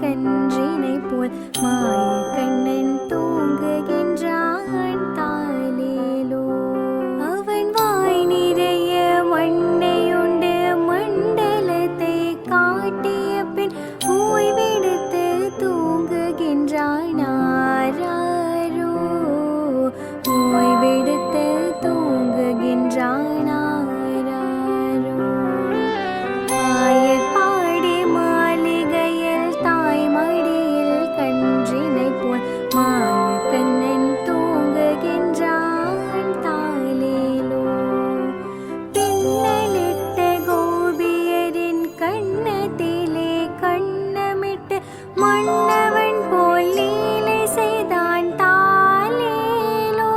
கன்றினை போல் மாயக்கண்ணன் தூங்குகின்றான் தாலேலோ. அவன் வாய் நிறைய மண்ணையுண்டு மண்டலத்தை காட்டிய பின் ஓய்வெடுத்து தூங்குகின்றான் ஆராரோ. ஓய்வெடுத்து தூங்குகின்றான் ஆராரோ. ஆயர்பாடி மாளிகையில் தாய்மடியில் கன்றினை போல் மாயக்கண்ணன் தூங்குகின்றான் தாலேலோ. பின்னலிட்ட கோபியரின் கண்ணத்திலே கண்ணமிட்டு மன்னவன் போல் லீலை செய்தான் தாலேலோ.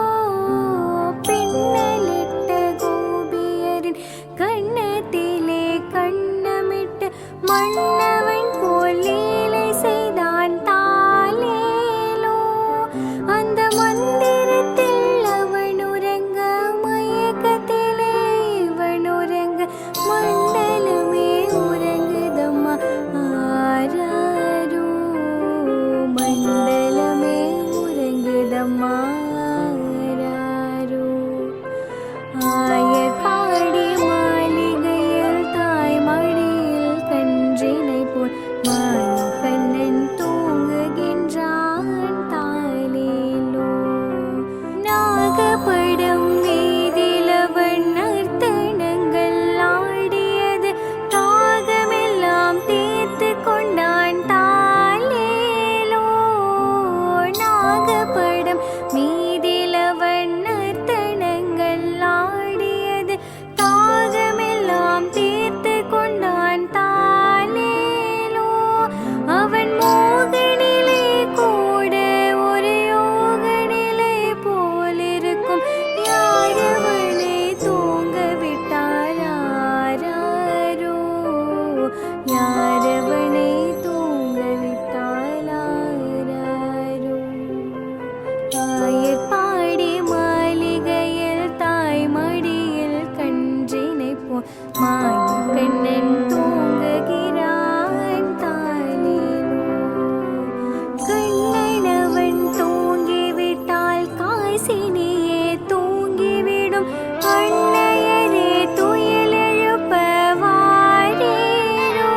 பின்னலிட்ட கோபியரின் கண்ணத்திலே கண்ணமிட்டு மன்னவன் போல் லீலை செய்தான் தாலேலோ. அந்த மந்திரத்தில் அவன் உறங்க மயக்கத்திலே இவன் உறங்க மண்டலமே உறங்குதம்மா ஆராரோ. மண்டலமே உறங்குதம்மா ஆராரோ. ஆயர்பாடி மாளிகையில் தாய்மடியில் கன்றினை போல் மாயக்கண்ணன் தூங்குகின்றான் தாலேலோ. நாகப்படம் மீதிலவன் நர்த்தனங்கள் ஆடியது தாகமெல்லாம் தீர்த்து கொண்டான் தாலேலோ. நாகப்படம் மீதிலவன் நர்த்தனங்கள் ஆடியது தாகமெல்லாம் தீர்த்து கொண்டான் தாலேலோ. அவன் மோகனிலே கூட ஒரு யோகனிலே போலிருக்கும் யாரவனை தூங்க விட்டால் ஆராரோ. யாரவனை தூங்க விட்டால் ஆராரோ. ஆயர்பாடி மாளிகையில் தாய்மடியில் கன்றினை போல் மாயக்கண்ணன் தூங்குகிறான் தாலேலோ. கண்ணனவன் தூங்கிவிட்டால் காசினியே தூங்கிவிடும் அன்னையரே துயிலெழுப்ப வாரீரோ.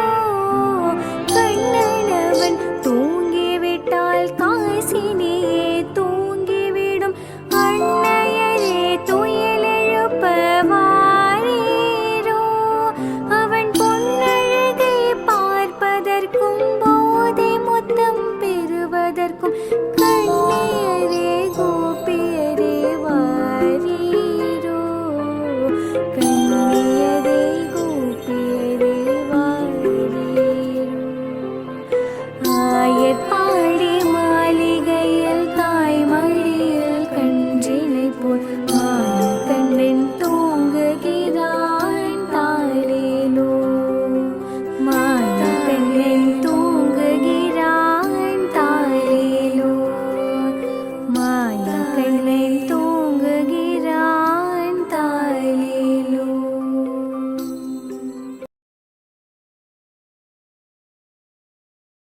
கண்ணனவன் தூங்கிவிட்டால் காசினியே தூங்கிவிடும் அன்னையரே துயிலெழுப்ப வாரீரோ. அவன் பொன்னழகை பார்ப்பதற்கும் போதை முத்தம் பெறுவதற்கும் கண்ணியரே கோபியரே வாரீரோ. கண்ணியரே கோபியரே வாரீரோ. ஆயர்பாடி